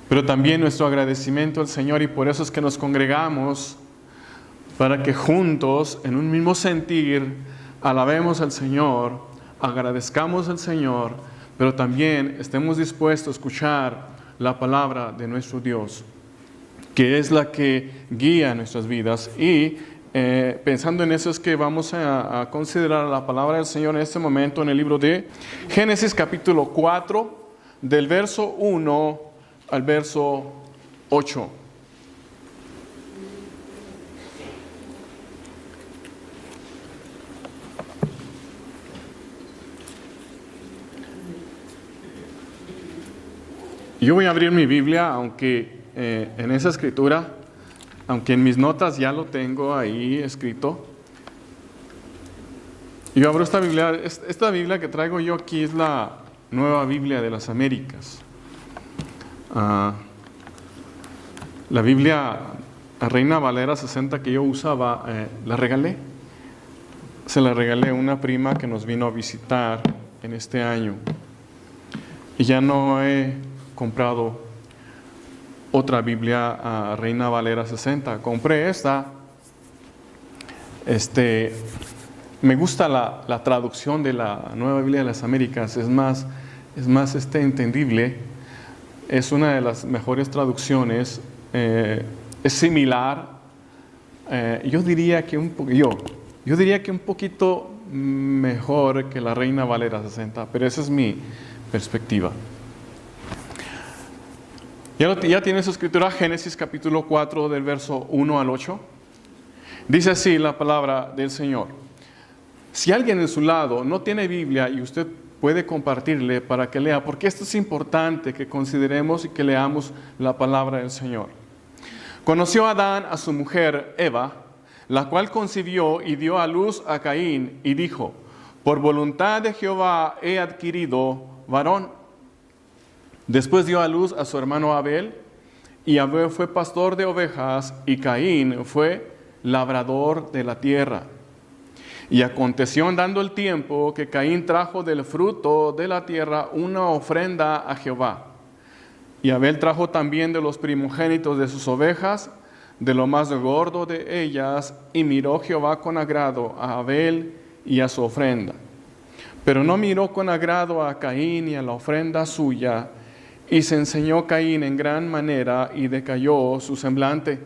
pero también nuestro agradecimiento al Señor, y por eso es que nos congregamos, para que juntos, en un mismo sentir, alabemos al Señor, agradezcamos al Señor, pero también estemos dispuestos a escuchar la palabra de nuestro Dios, que es la que guía nuestras vidas. Y pensando en eso es que vamos a considerar la palabra del Señor en este momento en el libro de Génesis capítulo 4, del verso 1 al verso 8. Yo voy a abrir mi Biblia, aunque en esa escritura, aunque en mis notas ya lo tengo ahí escrito. Yo abro esta Biblia que traigo yo aquí es la Nueva Biblia de las Américas. La Biblia Reina Valera 60 que yo usaba, la regalé. Se la regalé a una prima que nos vino a visitar en este año. Y ya no he comprado otra Biblia Reina Valera 60. Compré esta. Me gusta la traducción de la Nueva Biblia de las Américas. Es más entendible. Es una de las mejores traducciones. Es similar. Yo diría que un poquito mejor que la Reina Valera 60, pero esa es mi perspectiva. ¿Ya tiene su escritura? Génesis capítulo 4 del verso 1 al 8. Dice así la palabra del Señor. Si alguien en su lado no tiene Biblia y usted puede compartirle para que lea, porque esto es importante que consideremos y que leamos la palabra del Señor. Conoció Adán a su mujer Eva, la cual concibió y dio a luz a Caín y dijo: por voluntad de Jehová he adquirido varón. Después dio a luz a su hermano Abel, y Abel fue pastor de ovejas, y Caín fue labrador de la tierra. Y aconteció andando el tiempo que Caín trajo del fruto de la tierra una ofrenda a Jehová. Y Abel trajo también de los primogénitos de sus ovejas, de lo más gordo de ellas, y miró Jehová con agrado a Abel y a su ofrenda. Pero no miró con agrado a Caín y a la ofrenda suya, y se enseñó Caín en gran manera, y decayó su semblante.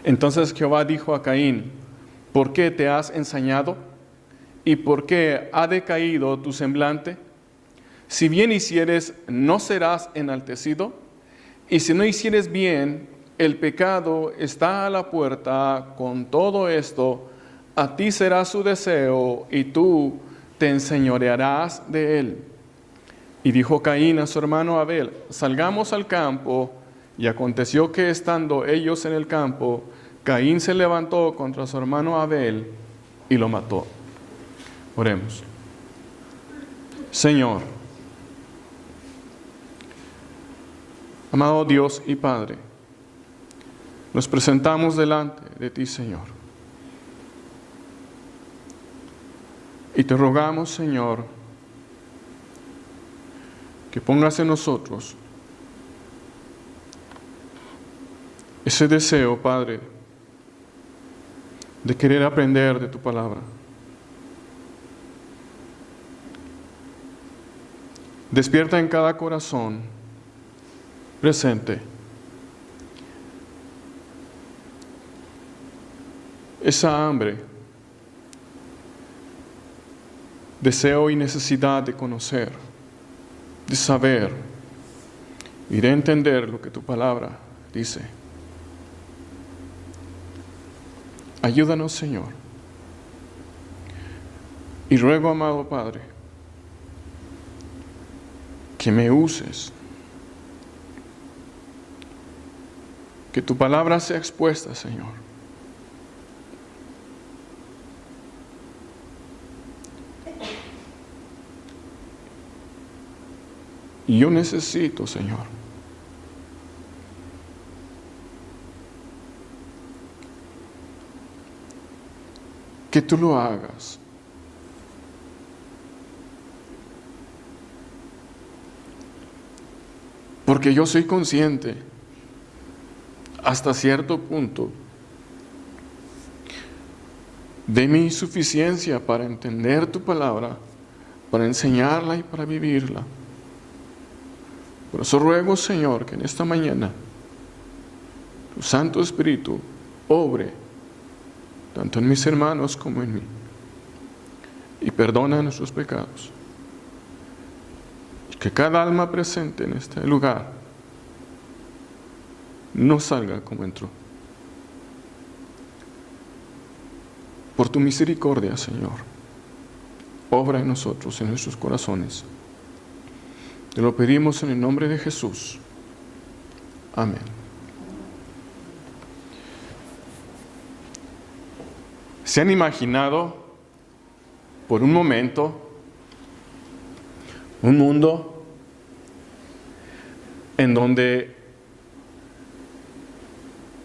Entonces Jehová dijo a Caín: ¿por qué te has ensañado? ¿Y por qué ha decaído tu semblante? Si bien hicieres, ¿no serás enaltecido? Y si no hicieres bien, el pecado está a la puerta. Con todo esto, a ti será su deseo, y tú te enseñorearás de él. Y dijo Caín a su hermano Abel: salgamos al campo. Y aconteció que estando ellos en el campo, Caín se levantó contra su hermano Abel y lo mató. Oremos. Señor, amado Dios y Padre, nos presentamos delante de ti, Señor. Y te rogamos, Señor, que pongas en nosotros ese deseo, Padre, de querer aprender de tu palabra. Despierta en cada corazón presente esa hambre, deseo y necesidad de conocer, de saber y de entender lo que tu palabra dice. Ayúdanos, Señor. Y ruego, amado Padre, que me uses, que tu palabra sea expuesta, Señor. Y yo necesito, Señor, que tú lo hagas. Porque yo soy consciente, hasta cierto punto, de mi insuficiencia para entender tu palabra, para enseñarla y para vivirla. Por eso ruego, Señor, que en esta mañana tu Santo Espíritu obre tanto en mis hermanos como en mí y perdona nuestros pecados. Y que cada alma presente en este lugar no salga como entró. Por tu misericordia, Señor, obra en nosotros, en nuestros corazones. Te lo pedimos en el nombre de Jesús. Amén. ¿Se han imaginado por un momento un mundo en donde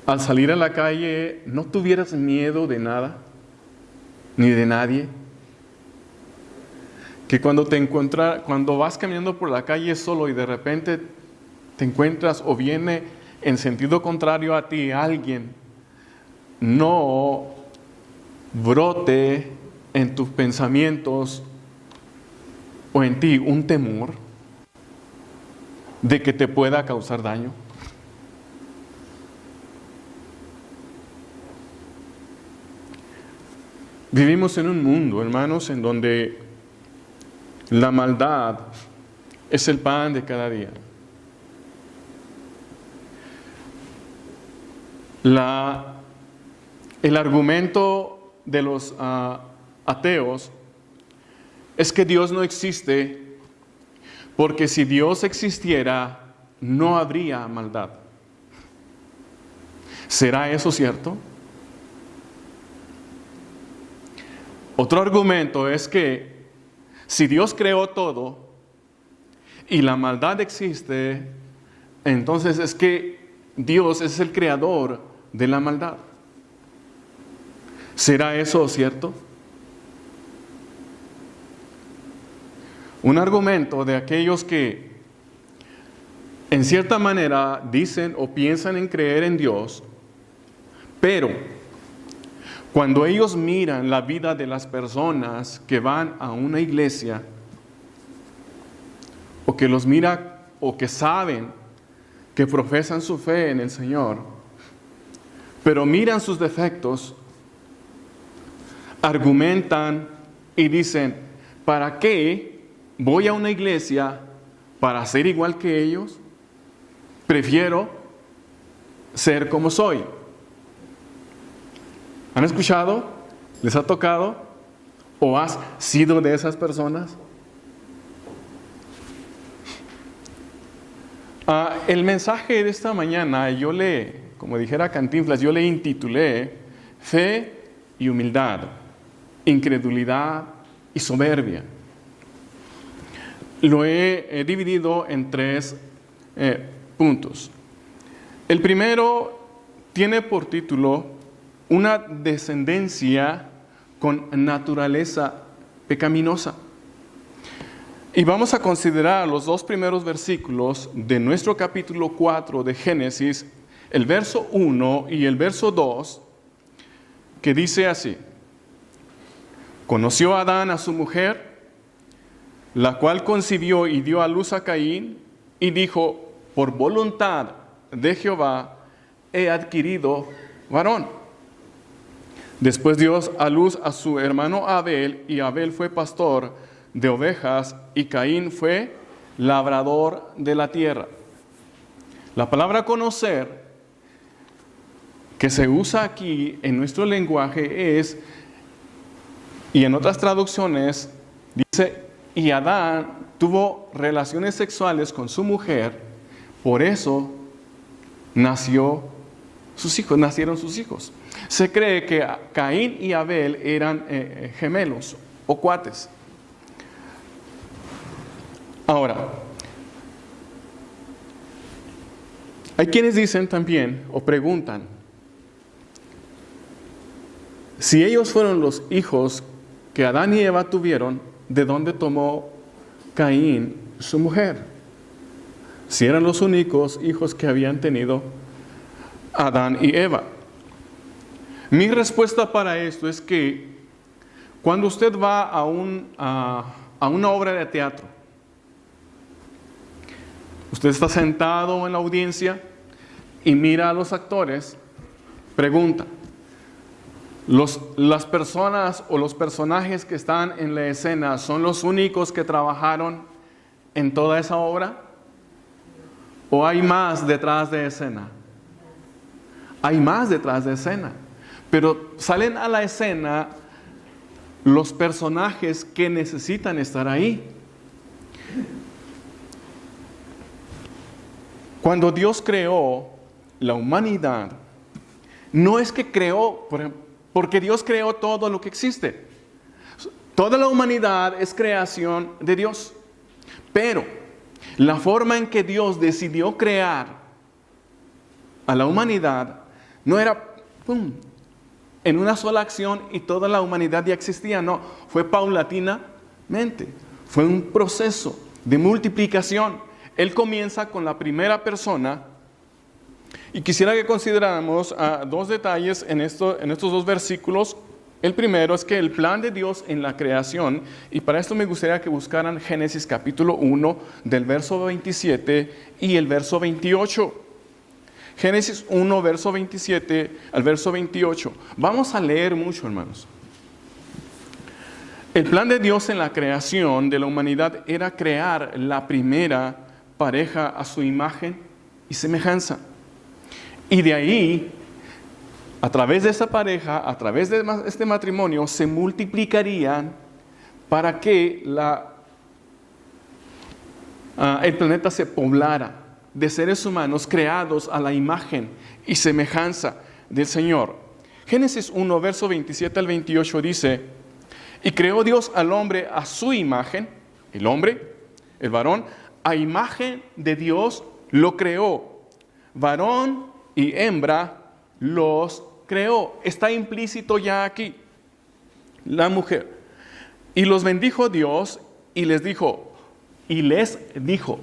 al salir a la calle no tuvieras miedo de nada, ni de nadie? Que cuando vas caminando por la calle solo y de repente te encuentras o viene en sentido contrario a ti alguien, no brote en tus pensamientos o en ti un temor de que te pueda causar daño. Vivimos en un mundo, hermanos, en donde la maldad es el pan de cada día. El argumento de los ateos es que Dios no existe, porque si Dios existiera, no habría maldad. ¿Será eso cierto? Otro argumento es que si Dios creó todo y la maldad existe, entonces es que Dios es el creador de la maldad. ¿Será eso cierto? Un argumento de aquellos que en cierta manera dicen o piensan en creer en Dios, pero cuando ellos miran la vida de las personas que van a una iglesia, o que los mira, o que saben que profesan su fe en el Señor, pero miran sus defectos, argumentan y dicen, ¿para qué voy a una iglesia para ser igual que ellos? Prefiero ser como soy. ¿Han escuchado? ¿Les ha tocado? ¿O has sido de esas personas? El mensaje de esta mañana, como dijera Cantinflas, yo le intitulé Fe y humildad, incredulidad y soberbia. Lo he dividido en 3 puntos. El primero tiene por título una descendencia con naturaleza pecaminosa. Y vamos a considerar los 2 primeros versículos de nuestro capítulo 4 de Génesis, el verso 1 y el verso 2, que dice así: Conoció Adán a su mujer, la cual concibió y dio a luz a Caín, y dijo, por voluntad de Jehová he adquirido varón. Después dio a luz a su hermano Abel, y Abel fue pastor de ovejas, y Caín fue labrador de la tierra. La palabra conocer, que se usa aquí en nuestro lenguaje es, y en otras traducciones, dice, y Adán tuvo relaciones sexuales con su mujer, por eso nacieron sus hijos. Se cree que Caín y Abel eran gemelos o cuates. Ahora, hay quienes dicen también o preguntan si ellos fueron los hijos que Adán y Eva tuvieron, ¿de dónde tomó Caín su mujer? si eran los únicos hijos que habían tenido Adán y Eva. Mi respuesta para esto es que cuando usted va a una obra de teatro, usted está sentado en la audiencia y mira a los actores, pregunta, ¿las personas o los personajes que están en la escena son los únicos que trabajaron en toda esa obra? ¿O hay más detrás de escena? Hay más detrás de escena. Pero salen a la escena los personajes que necesitan estar ahí. Cuando Dios creó la humanidad, no es que creó, porque Dios creó todo lo que existe. Toda la humanidad es creación de Dios. Pero la forma en que Dios decidió crear a la humanidad no era en una sola acción y toda la humanidad ya existía. No, fue paulatinamente. Fue un proceso de multiplicación. Él comienza con la primera persona. Y quisiera que consideráramos dos detalles en estos dos versículos. El primero es que el plan de Dios en la creación, y para esto me gustaría que buscaran Génesis capítulo 1 del verso 27 y el verso 28. Génesis 1, verso 27 al verso 28. Vamos a leer mucho, hermanos. El plan de Dios en la creación de la humanidad era crear la primera pareja a su imagen y semejanza. Y de ahí, a través de esa pareja, a través de este matrimonio, se multiplicarían para que el planeta se poblara de seres humanos creados a la imagen y semejanza del Señor. Génesis 1, verso 27 al 28 dice, y creó Dios al hombre a su imagen, el hombre, el varón, a imagen de Dios lo creó, varón y hembra los creó. Está implícito ya aquí, la mujer. Y los bendijo Dios y les dijo,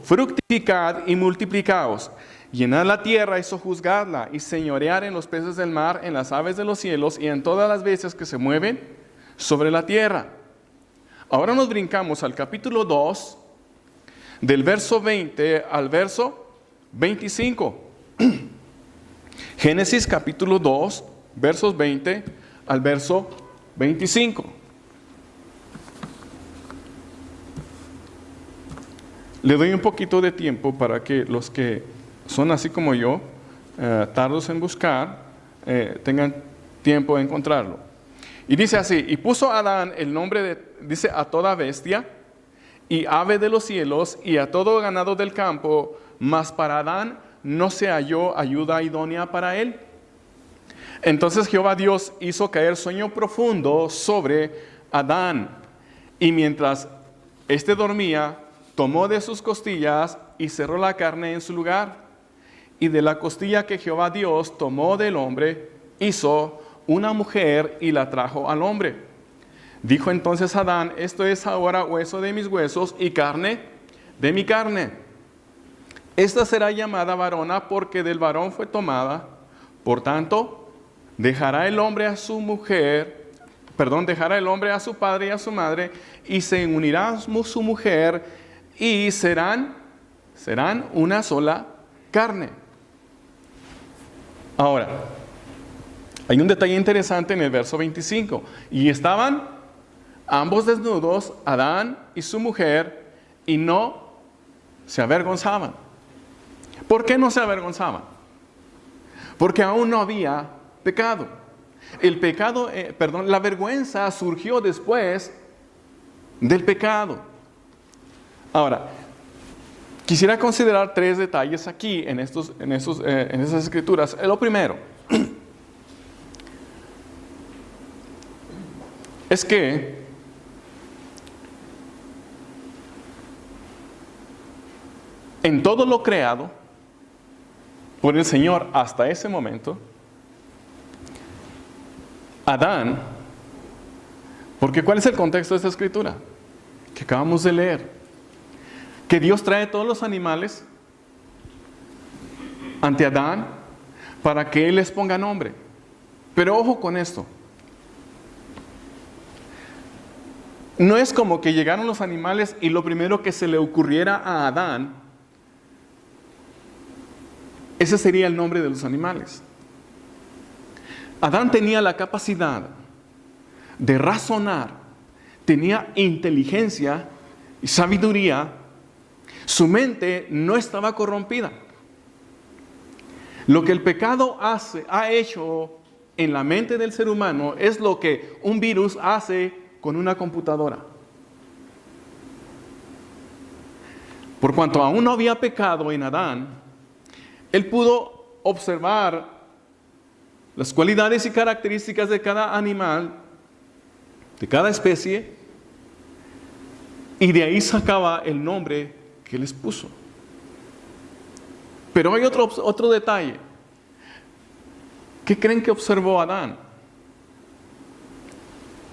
fructificad y multiplicaos, llenad la tierra y sojuzgadla, y señorear en los peces del mar, en las aves de los cielos y en todas las bestias que se mueven sobre la tierra. Ahora nos brincamos al capítulo 2, del verso 20 al verso 25. Génesis capítulo 2, versos 20 al verso 25. Le doy un poquito de tiempo para que los que son así como yo, tardos en buscar, tengan tiempo de encontrarlo. Y dice así, y puso Adán el nombre dice, a toda bestia y ave de los cielos y a todo ganado del campo, mas para Adán no se halló ayuda idónea para él. Entonces Jehová Dios hizo caer sueño profundo sobre Adán, y mientras éste dormía, tomó de sus costillas y cerró la carne en su lugar. Y de la costilla que Jehová Dios tomó del hombre, hizo una mujer y la trajo al hombre. Dijo entonces Adán, esto es ahora hueso de mis huesos y carne de mi carne. Esta será llamada varona porque del varón fue tomada. Por tanto, dejará el hombre a su padre y a su madre, y se unirá a su mujer, y serán una sola carne. Ahora, hay un detalle interesante en el verso 25. Y estaban ambos desnudos, Adán y su mujer, y no se avergonzaban. ¿Por qué no se avergonzaban? Porque aún no había pecado. La vergüenza surgió después del pecado. Ahora, quisiera considerar tres detalles aquí en esas escrituras. Lo primero es que en todo lo creado por el Señor hasta ese momento, Adán, porque ¿cuál es el contexto de esta escritura? Que acabamos de leer. Que Dios trae todos los animales ante Adán para que él les ponga nombre. Pero ojo con esto. No es como que llegaron los animales y lo primero que se le ocurriera a Adán, ese sería el nombre de los animales. Adán tenía la capacidad de razonar, tenía inteligencia y sabiduría. Su mente no estaba corrompida. Lo que el pecado ha hecho en la mente del ser humano es lo que un virus hace con una computadora. Por cuanto aún no había pecado en Adán, él pudo observar las cualidades y características de cada animal, de cada especie, y de ahí sacaba el nombre que les puso. Pero hay otro detalle. ¿Qué creen que observó Adán?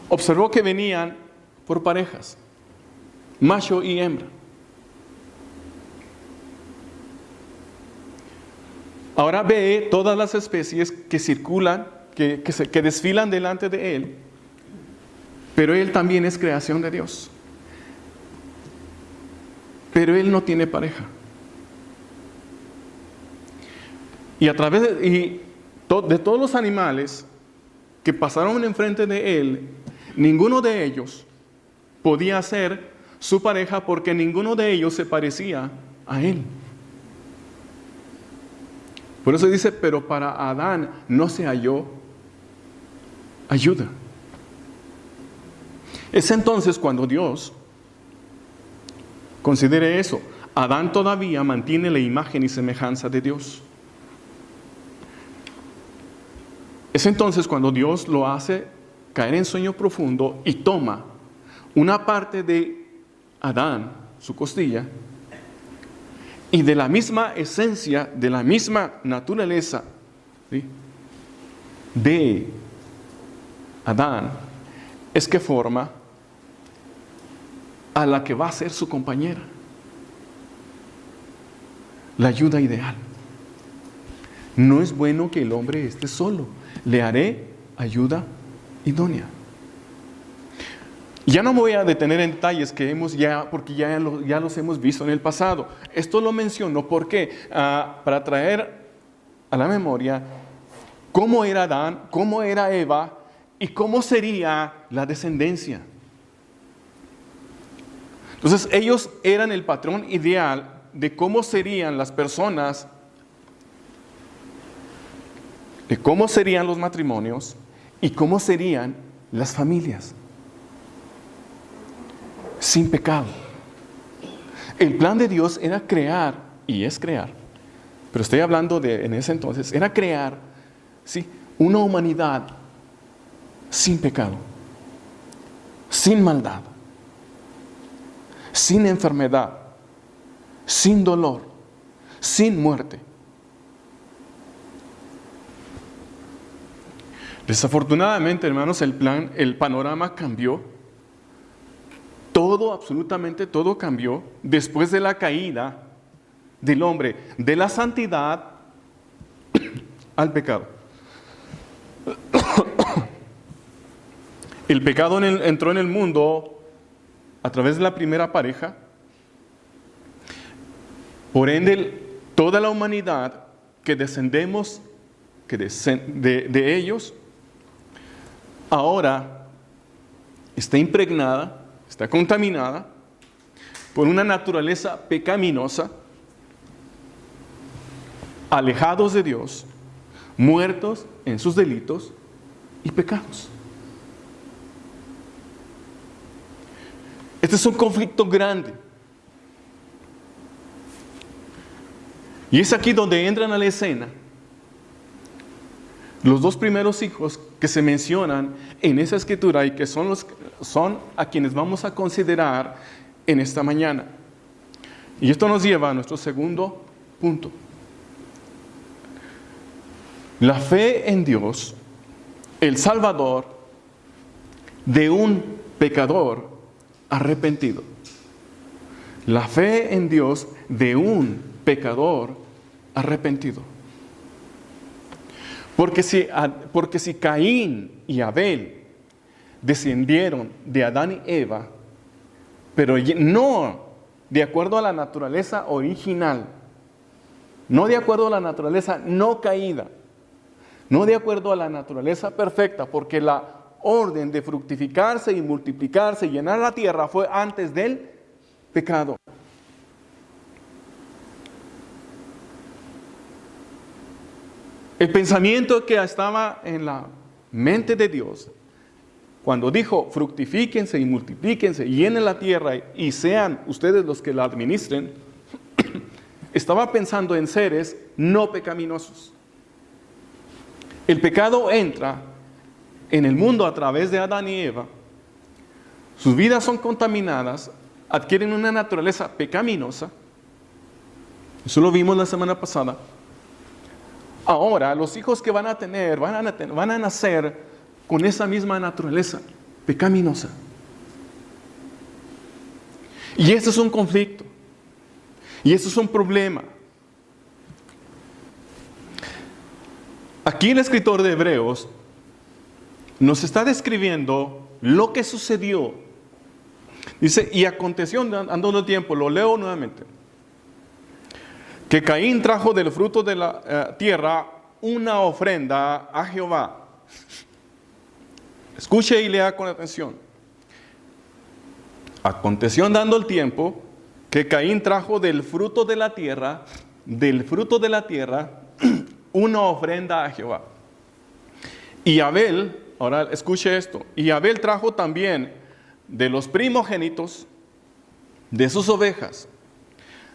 Observó que venían por parejas, macho y hembra. Ahora ve todas las especies que circulan, que desfilan delante de él, pero él también es creación de Dios. Pero él no tiene pareja. Y a través de todos los animales que pasaron enfrente de él, ninguno de ellos podía ser su pareja porque ninguno de ellos se parecía a él. Por eso dice, pero para Adán no se halló ayuda. Es entonces cuando Dios considere eso. Adán todavía mantiene la imagen y semejanza de Dios. Es entonces cuando Dios lo hace caer en sueño profundo y toma una parte de Adán, su costilla, y de la misma esencia, de la misma naturaleza, ¿sí?, de Adán, es que forma a la que va a ser su compañera, la ayuda ideal. No es bueno que el hombre esté solo, le haré ayuda idónea. Ya no me voy a detener en detalles porque ya los hemos visto en el pasado. Esto lo menciono porque para traer a la memoria cómo era Adán, cómo era Eva y cómo sería la descendencia. Entonces ellos eran el patrón ideal de cómo serían las personas, de cómo serían los matrimonios y cómo serían las familias. Sin pecado. El plan de Dios era crear, y es crear, pero estoy hablando en ese entonces, era crear, ¿sí?, una humanidad sin pecado, sin maldad, sin enfermedad, sin dolor, sin muerte. Desafortunadamente, hermanos, el panorama cambió. Todo, absolutamente todo cambió después de la caída del hombre, de la santidad al pecado. El pecado entró en el mundo a través de la primera pareja. Por ende, toda la humanidad que descendemos de ellos, ahora está impregnada, está contaminada por una naturaleza pecaminosa, alejados de Dios, muertos en sus delitos y pecados. Este es un conflicto grande. Y es aquí donde entran a la escena los dos primeros hijos que se mencionan en esa escritura y que son a quienes vamos a considerar en esta mañana. Y esto nos lleva a nuestro segundo punto. La fe en Dios, el Salvador de un pecador arrepentido. La fe en Dios de un pecador arrepentido. Porque si Caín y Abel descendieron de Adán y Eva, pero no de acuerdo a la naturaleza original, no de acuerdo a la naturaleza no caída, no de acuerdo a la naturaleza perfecta, porque la orden de fructificarse y multiplicarse y llenar la tierra fue antes del pecado. El pensamiento que estaba en la mente de Dios, cuando dijo, fructifíquense y multiplíquense, y llenen la tierra y sean ustedes los que la administren, estaba pensando en seres no pecaminosos. El pecado entra en el mundo a través de Adán y Eva, sus vidas son contaminadas, adquieren una naturaleza pecaminosa, eso lo vimos la semana pasada. Ahora, los hijos que van a tener, van a nacer con esa misma naturaleza pecaminosa. Y eso es un conflicto. Y eso es un problema. Aquí el escritor de Hebreos nos está describiendo lo que sucedió. Dice, y aconteció, andando el tiempo, lo leo nuevamente, que Caín trajo del fruto de la tierra una ofrenda a Jehová. Escuche y lea con atención. Aconteció andando el tiempo que Caín trajo del fruto de la tierra, una ofrenda a Jehová. Y Abel, ahora escuche esto, y Abel trajo también de los primogénitos de sus ovejas,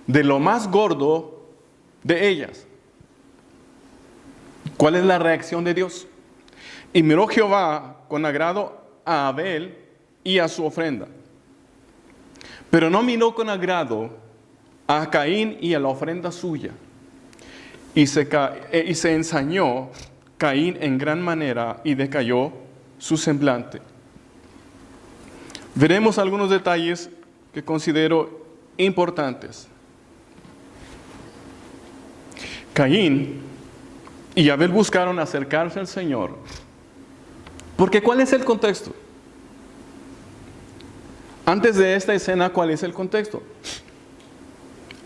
de lo más gordo de ellas. ¿Cuál es la reacción de Dios? Y miró Jehová con agrado a Abel y a su ofrenda, pero no miró con agrado a Caín y a la ofrenda suya. Y se ensañó Caín en gran manera y decayó su semblante. Veremos algunos detalles que considero importantes. Caín y Abel buscaron acercarse al Señor. Porque ¿cuál es el contexto? Antes de esta escena, ¿cuál es el contexto?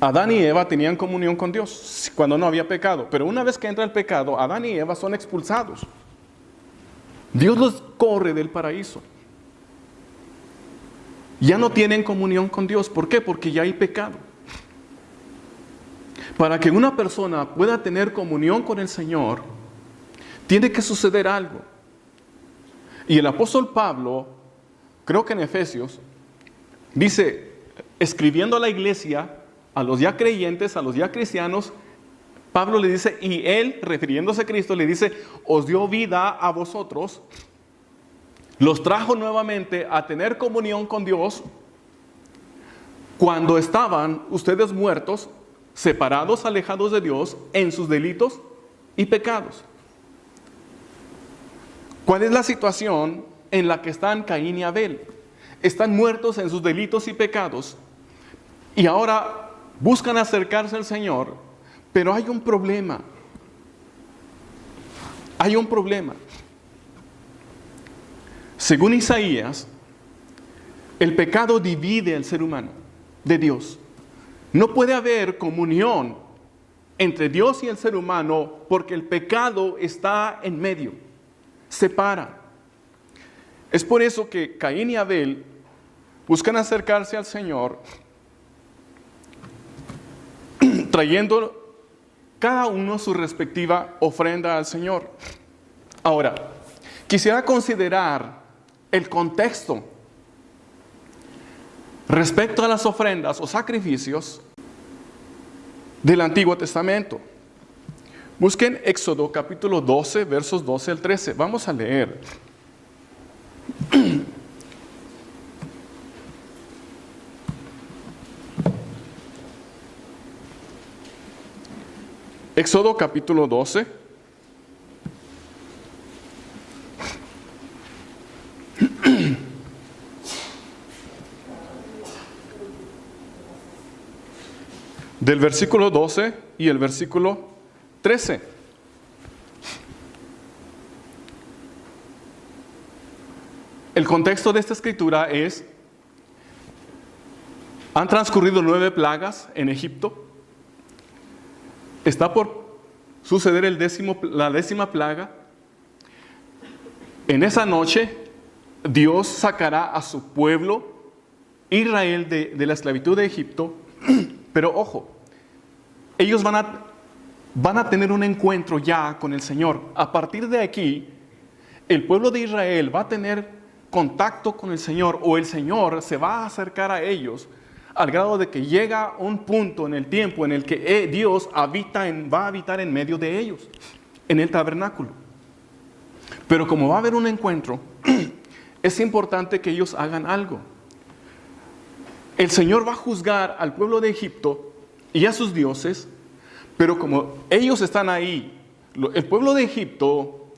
Adán y Eva tenían comunión con Dios cuando no había pecado. Pero una vez que entra el pecado, Adán y Eva son expulsados. Dios los corre del paraíso. Ya no tienen comunión con Dios. ¿Por qué? Porque ya hay pecado. Para que una persona pueda tener comunión con el Señor, tiene que suceder algo. Y el apóstol Pablo, creo que en Efesios, dice, escribiendo a la iglesia, a los ya creyentes, a los ya cristianos, Pablo le dice, y él, refiriéndose a Cristo, le dice, os dio vida a vosotros, los trajo nuevamente a tener comunión con Dios, cuando estaban ustedes muertos, separados, alejados de Dios, en sus delitos y pecados. ¿Cuál es la situación en la que están Caín y Abel? Están muertos en sus delitos y pecados, y ahora buscan acercarse al Señor, pero hay un problema. Hay un problema. Según Isaías, el pecado divide al ser humano de Dios. No puede haber comunión entre Dios y el ser humano porque el pecado está en medio, separa. Es por eso que Caín y Abel buscan acercarse al Señor trayendo cada uno su respectiva ofrenda al Señor. Ahora, quisiera considerar el contexto respecto a las ofrendas o sacrificios del Antiguo Testamento. Busquen Éxodo capítulo 12, versos 12 al 13. Vamos a leer. Éxodo capítulo 12. Del versículo 12 y el versículo 13. El contexto de esta escritura es, han transcurrido 9 plagas en Egipto. Está por suceder la 10ª plaga. En esa noche, Dios sacará a su pueblo, Israel, de la esclavitud de Egipto. Pero ojo, ellos van a tener un encuentro ya con el Señor. A partir de aquí, el pueblo de Israel va a tener contacto con el Señor, o el Señor se va a acercar a ellos al grado de que llega un punto en el tiempo en el que Dios va a habitar en medio de ellos, en el tabernáculo. Pero como va a haber un encuentro, es importante que ellos hagan algo. El Señor va a juzgar al pueblo de Egipto y a sus dioses, pero como ellos están ahí, el pueblo de Egipto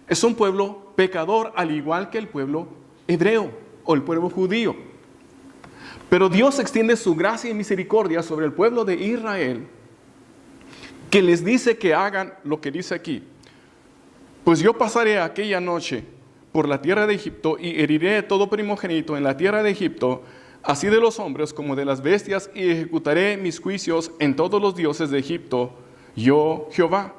es un pueblo pecador, al igual que el pueblo hebreo o el pueblo judío. Pero Dios extiende su gracia y misericordia sobre el pueblo de Israel, que les dice que hagan lo que dice aquí. Pues yo pasaré aquella noche por la tierra de Egipto y heriré todo primogénito en la tierra de Egipto, así de los hombres como de las bestias, y ejecutaré mis juicios en todos los dioses de Egipto, yo Jehová.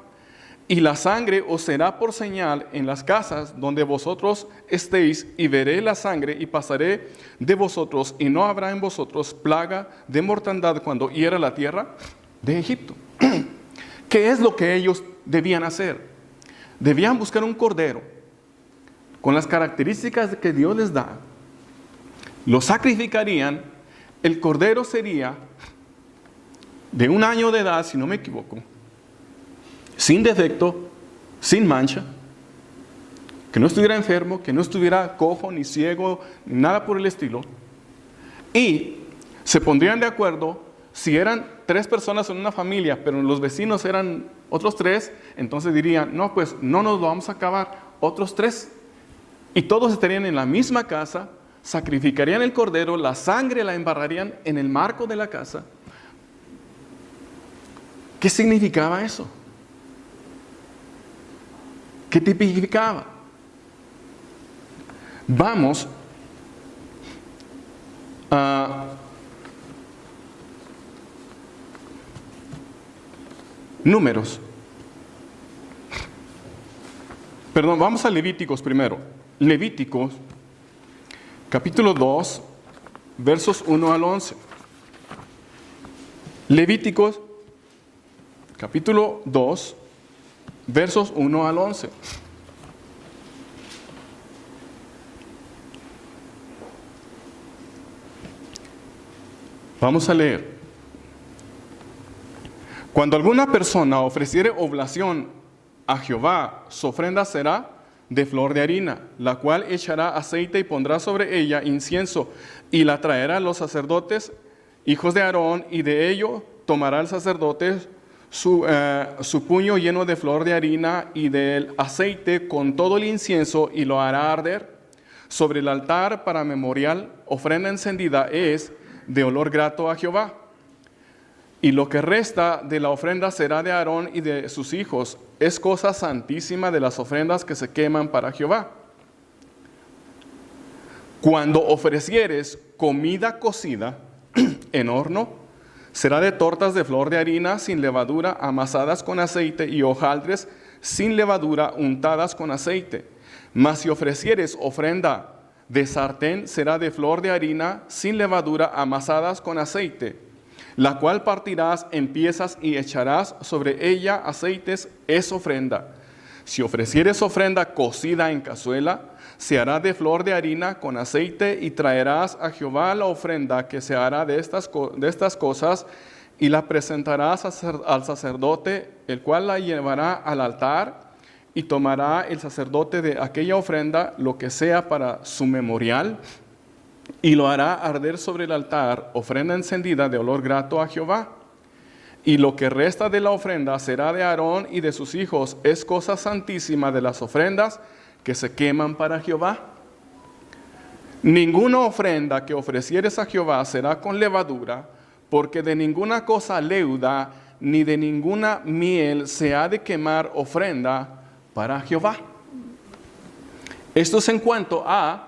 Y la sangre os será por señal en las casas donde vosotros estéis, y veré la sangre y pasaré de vosotros, y no habrá en vosotros plaga de mortandad cuando hiera la tierra de Egipto. ¿Qué es lo que ellos debían hacer? Debían buscar un cordero con las características que Dios les da. Lo sacrificarían. El cordero sería de 1 año de edad, si no me equivoco, sin defecto, sin mancha, que no estuviera enfermo, que no estuviera cojo, ni ciego, ni nada por el estilo. Y se pondrían de acuerdo, si eran 3 personas en una familia, pero los vecinos eran otros 3, entonces dirían, no, pues no nos lo vamos a acabar, otros 3. Y todos estarían en la misma casa, sacrificarían el cordero, la sangre la embarrarían en el marco de la casa. ¿Qué significaba eso? ¿Qué tipificaba? Vamos a Números. Perdón, vamos a Levíticos primero. Levíticos, capítulo 2, versos 1 al 11. Levíticos, capítulo 2, versos 1 al 11. Vamos a leer. Cuando alguna persona ofreciere oblación a Jehová, su ofrenda será de flor de harina, la cual echará aceite y pondrá sobre ella incienso, y la traerá a los sacerdotes, hijos de Aarón, y de ello tomará el sacerdote su puño lleno de flor de harina y del aceite con todo el incienso, y lo hará arder sobre el altar para memorial. Ofrenda encendida es de olor grato a Jehová. Y lo que resta de la ofrenda será de Aarón y de sus hijos. Es cosa santísima de las ofrendas que se queman para Jehová. Cuando ofrecieres comida cocida en horno, será de tortas de flor de harina sin levadura, amasadas con aceite, y hojaldres sin levadura, untadas con aceite. Mas si ofrecieres ofrenda de sartén, será de flor de harina sin levadura, amasadas con aceite, la cual partirás en piezas y echarás sobre ella aceites, es ofrenda. Si ofrecieres ofrenda cocida en cazuela, se hará de flor de harina con aceite, y traerás a Jehová la ofrenda que se hará de estas cosas, y la presentarás al sacerdote, el cual la llevará al altar, y tomará el sacerdote de aquella ofrenda lo que sea para su memorial, y lo hará arder sobre el altar, ofrenda encendida de olor grato a Jehová. Y lo que resta de la ofrenda será de Aarón y de sus hijos. Es cosa santísima de las ofrendas que se queman para Jehová. Ninguna ofrenda que ofrecieres a Jehová será con levadura, porque de ninguna cosa leuda ni de ninguna miel se ha de quemar ofrenda para Jehová. Esto es en cuanto a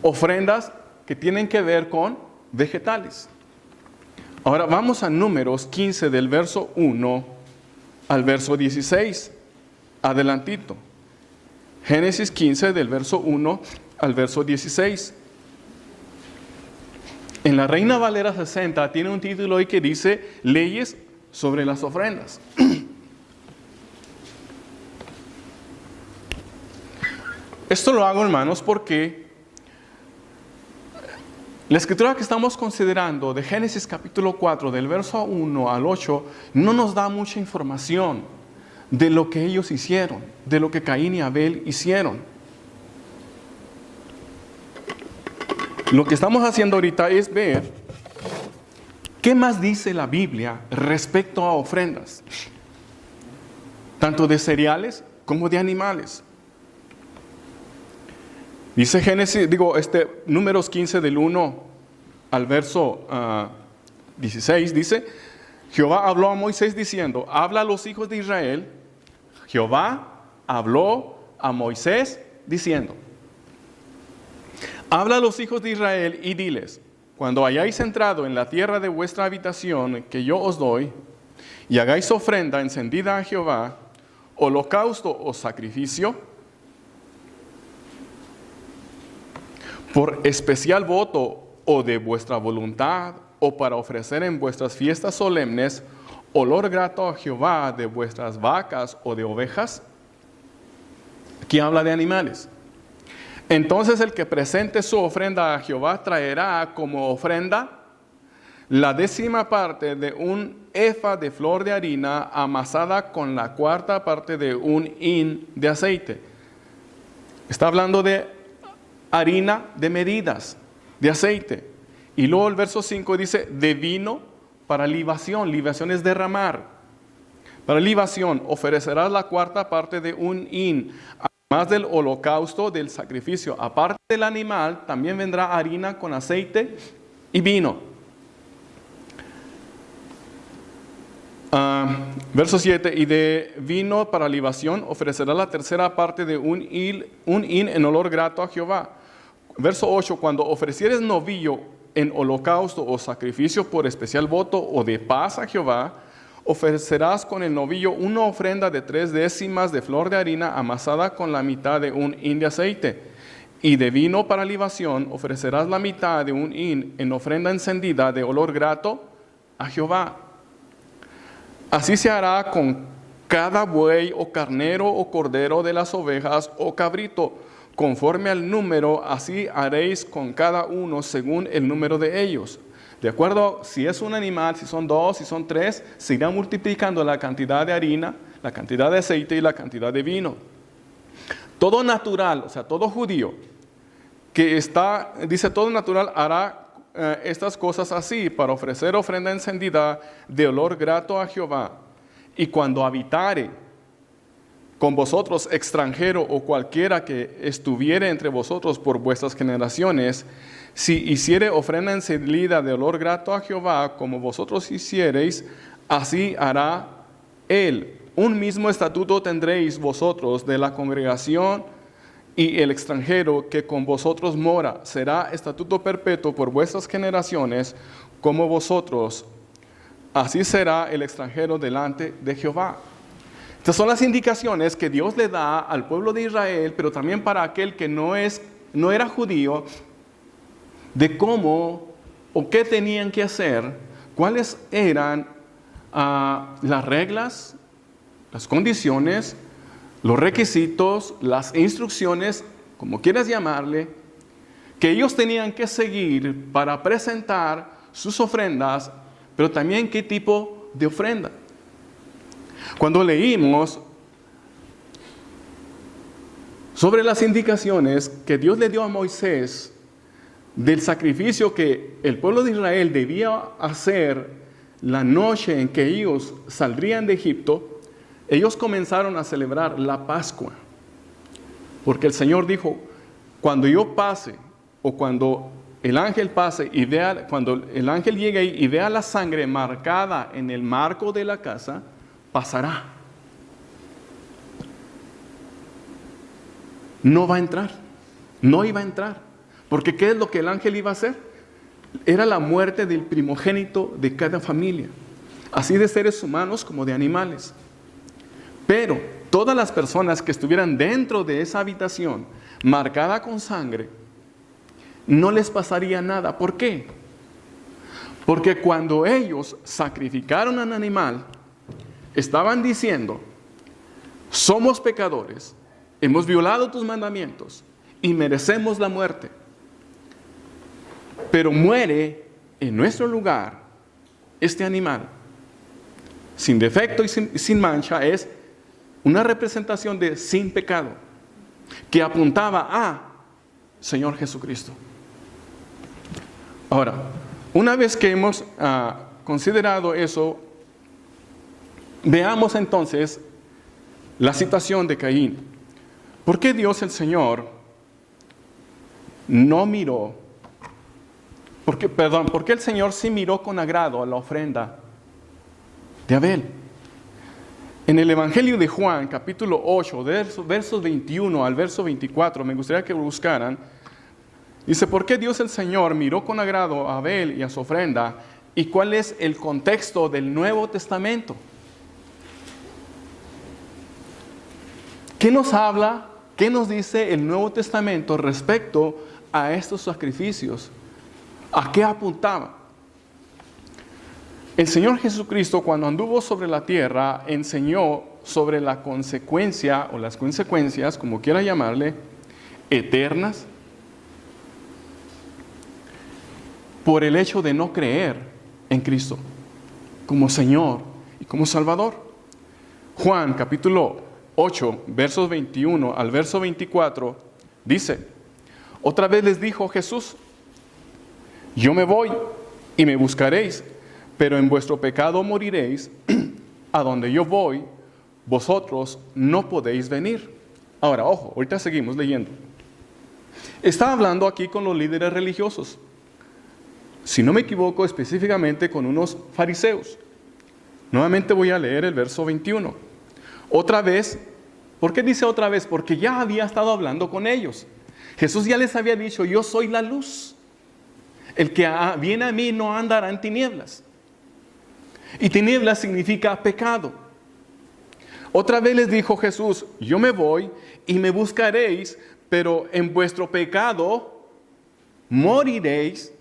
ofrendas que tienen que ver con vegetales. Ahora vamos a Números 15 del verso 1 al verso 16. Adelantito. Génesis 15 del verso 1 al verso 16. En la Reina Valera 60 tiene un título ahí que dice Leyes sobre las ofrendas. Esto lo hago, hermanos, porque la escritura que estamos considerando de Génesis capítulo 4, del verso 1 al 8, no nos da mucha información de lo que ellos hicieron, de lo que Caín y Abel hicieron. Lo que estamos haciendo ahorita es ver qué más dice la Biblia respecto a ofrendas, tanto de cereales como de animales. Dice Números 15 del 1 al verso 16, dice, Jehová habló a Moisés diciendo, habla a los hijos de Israel. Jehová habló a Moisés diciendo, habla a los hijos de Israel y diles, cuando hayáis entrado en la tierra de vuestra habitación que yo os doy, y hagáis ofrenda encendida a Jehová, holocausto o sacrificio, por especial voto o de vuestra voluntad, o para ofrecer en vuestras fiestas solemnes, olor grato a Jehová de vuestras vacas o de ovejas. Aquí habla de animales. Entonces el que presente su ofrenda a Jehová traerá como ofrenda la 10ª parte de un efa de flor de harina amasada con la 4ª parte de un hin de aceite. Está hablando de harina de medidas, de aceite. Y luego el verso 5 dice, de vino para libación. Libación es derramar. Para libación ofrecerás la 4ª parte de un hin, además del holocausto del sacrificio. Aparte del animal, también vendrá harina con aceite y vino. Verso 7, y de vino para libación ofrecerá la 3ª parte de un hin en olor grato a Jehová. Verso 8, cuando ofrecieres novillo en holocausto o sacrificio por especial voto o de paz a Jehová, ofrecerás con el novillo una ofrenda de 3/10 de flor de harina amasada con la mitad de un hin de aceite. Y de vino para libación ofrecerás la mitad de un hin en ofrenda encendida de olor grato a Jehová. Así se hará con cada buey o carnero o cordero de las ovejas o cabrito, conforme al número, así haréis con cada uno según el número de ellos. De acuerdo, si es un animal, si son 2, si son 3, se irá multiplicando la cantidad de harina, la cantidad de aceite y la cantidad de vino. Todo natural, o sea, todo judío, todo natural hará estas cosas así, para ofrecer ofrenda encendida de olor grato a Jehová. Y cuando habitare con vosotros extranjero o cualquiera que estuviere entre vosotros por vuestras generaciones, si hiciere ofrenda encendida de olor grato a Jehová, como vosotros hiciereis, así hará él. Un mismo estatuto tendréis vosotros de la congregación y el extranjero que con vosotros mora. Será estatuto perpetuo por vuestras generaciones, como vosotros. Así será el extranjero delante de Jehová. Estas son las indicaciones que Dios le da al pueblo de Israel, pero también para aquel que no era judío, de cómo o qué tenían que hacer, cuáles eran las reglas, las condiciones, los requisitos, las instrucciones, como quieras llamarle, que ellos tenían que seguir para presentar sus ofrendas, pero también qué tipo de ofrenda. Cuando leímos sobre las indicaciones que Dios le dio a Moisés del sacrificio que el pueblo de Israel debía hacer la noche en que ellos saldrían de Egipto, ellos comenzaron a celebrar la Pascua. Porque el Señor dijo, cuando yo pase, o cuando el ángel pase y cuando el ángel llegue y vea la sangre marcada en el marco de la casa, pasará. No va a entrar. No iba a entrar. Porque ¿qué es lo que el ángel iba a hacer? Era la muerte del primogénito de cada familia, así de seres humanos como de animales. Pero todas las personas que estuvieran dentro de esa habitación, marcada con sangre, no les pasaría nada. ¿Por qué? Porque cuando ellos sacrificaron al animal, estaban diciendo: somos pecadores, hemos violado tus mandamientos y merecemos la muerte. Pero muere en nuestro lugar este animal, sin defecto y sin mancha. Es una representación de sin pecado, que apuntaba a Señor Jesucristo. Ahora, una vez que hemos considerado eso, veamos entonces la situación de Caín. ¿Por qué Dios el Señor no miró? ¿Por qué el Señor sí miró con agrado a la ofrenda de Abel? En el Evangelio de Juan, capítulo 8, versos 21 al verso 24, me gustaría que lo buscaran. Dice: ¿por qué Dios el Señor miró con agrado a Abel y a su ofrenda? ¿Y cuál es el contexto del Nuevo Testamento? ¿Qué nos habla? ¿Qué nos dice el Nuevo Testamento respecto a estos sacrificios? ¿A qué apuntaba? El Señor Jesucristo, cuando anduvo sobre la tierra, enseñó sobre la consecuencia, o las consecuencias, como quiera llamarle, eternas, por el hecho de no creer en Cristo como Señor y como Salvador. Juan capítulo 8, versos 21 al verso 24, dice: otra vez les dijo Jesús: yo me voy y me buscaréis, pero en vuestro pecado moriréis. A donde yo voy, vosotros no podéis venir. Ahora, ojo, ahorita seguimos leyendo. Está hablando aquí con los líderes religiosos. Si no me equivoco, específicamente con unos fariseos. Nuevamente voy a leer el verso 21. Otra vez, ¿por qué dice otra vez? Porque ya había estado hablando con ellos. Jesús ya les había dicho: yo soy la luz. El que viene a mí no andará en tinieblas. Y tinieblas significa pecado. Otra vez les dijo Jesús: yo me voy y me buscaréis, pero en vuestro pecado moriréis.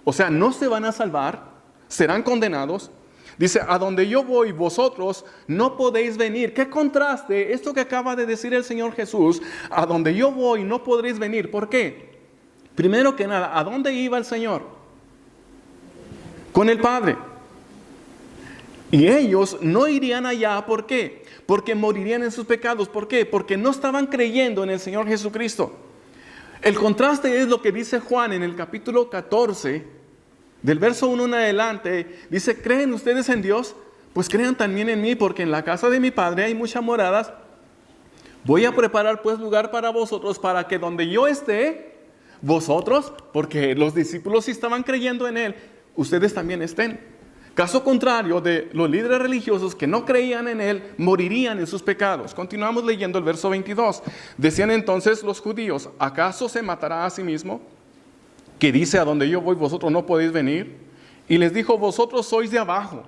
O sea, no se van a salvar, serán condenados. Dice: a donde yo voy, vosotros no podéis venir. ¿Qué contraste esto que acaba de decir el Señor Jesús? A donde yo voy no podréis venir. ¿Por qué? Primero que nada, ¿a dónde iba el Señor? Con el Padre. Y ellos no irían allá. ¿Por qué? Porque morirían en sus pecados. ¿Por qué? Porque no estaban creyendo en el Señor Jesucristo. El contraste es lo que dice Juan en el capítulo 14, del verso 1 en adelante. Dice: ¿creen ustedes en Dios? Pues crean también en mí, porque en la casa de mi Padre hay muchas moradas. Voy a preparar pues lugar para vosotros, para que donde yo esté, vosotros, porque los discípulos sí estaban creyendo en Él, ustedes también estén. Caso contrario de los líderes religiosos que no creían en Él, morirían en sus pecados. Continuamos leyendo el verso 22. Decían entonces los judíos: ¿acaso se matará a sí mismo? Que dice: a donde yo voy vosotros no podéis venir. Y les dijo: vosotros sois de abajo.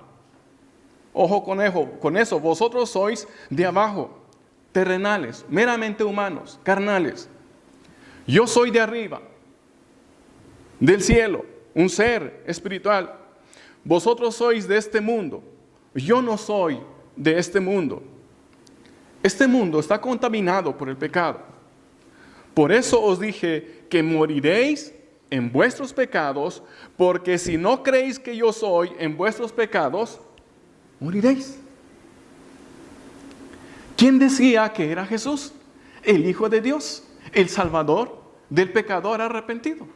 Ojo con eso, vosotros sois de abajo, terrenales, meramente humanos, carnales. Yo soy de arriba, del cielo, un ser espiritual. Vosotros sois de este mundo, yo no soy de este mundo. Este mundo está contaminado por el pecado. Por eso os dije que moriréis en vuestros pecados, porque si no creéis que yo soy, en vuestros pecados moriréis. ¿Quién decía que era Jesús? El Hijo de Dios, el Salvador del pecador arrepentido.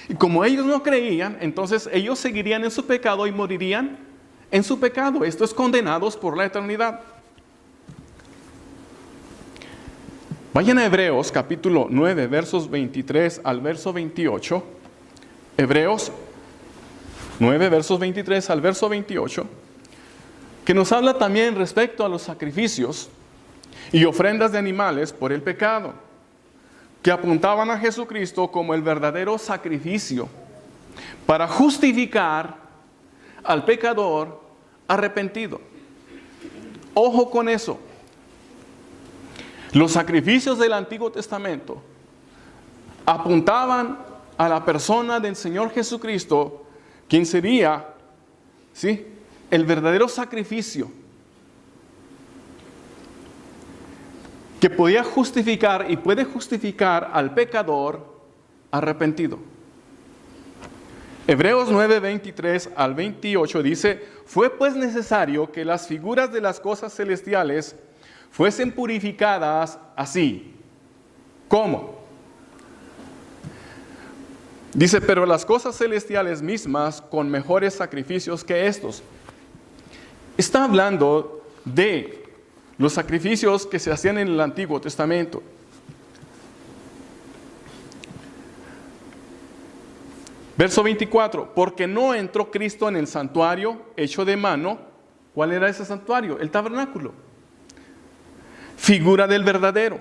Y como ellos no creían, entonces ellos seguirían en su pecado y morirían en su pecado. Esto es condenados por la eternidad. Vayan a Hebreos capítulo 9, versos 23 al verso 28. Hebreos 9, versos 23 al verso 28. Que nos habla también respecto a los sacrificios y ofrendas de animales por el pecado. que apuntaban a Jesucristo como el verdadero sacrificio para justificar al pecador arrepentido. Ojo con eso. Los sacrificios del Antiguo Testamento apuntaban a la persona del Señor Jesucristo, quien sería, ¿sí?, el verdadero sacrificio que podía justificar y puede justificar al pecador arrepentido. Hebreos 9, 23 al 28 dice: fue pues necesario que las figuras de las cosas celestiales fuesen purificadas así. ¿Cómo? Dice: pero las cosas celestiales mismas con mejores sacrificios que estos. Está hablando de los sacrificios que se hacían en el Antiguo Testamento. Verso 24: porque no entró Cristo en el santuario hecho de mano. ¿Cuál era ese santuario? El tabernáculo, figura del verdadero,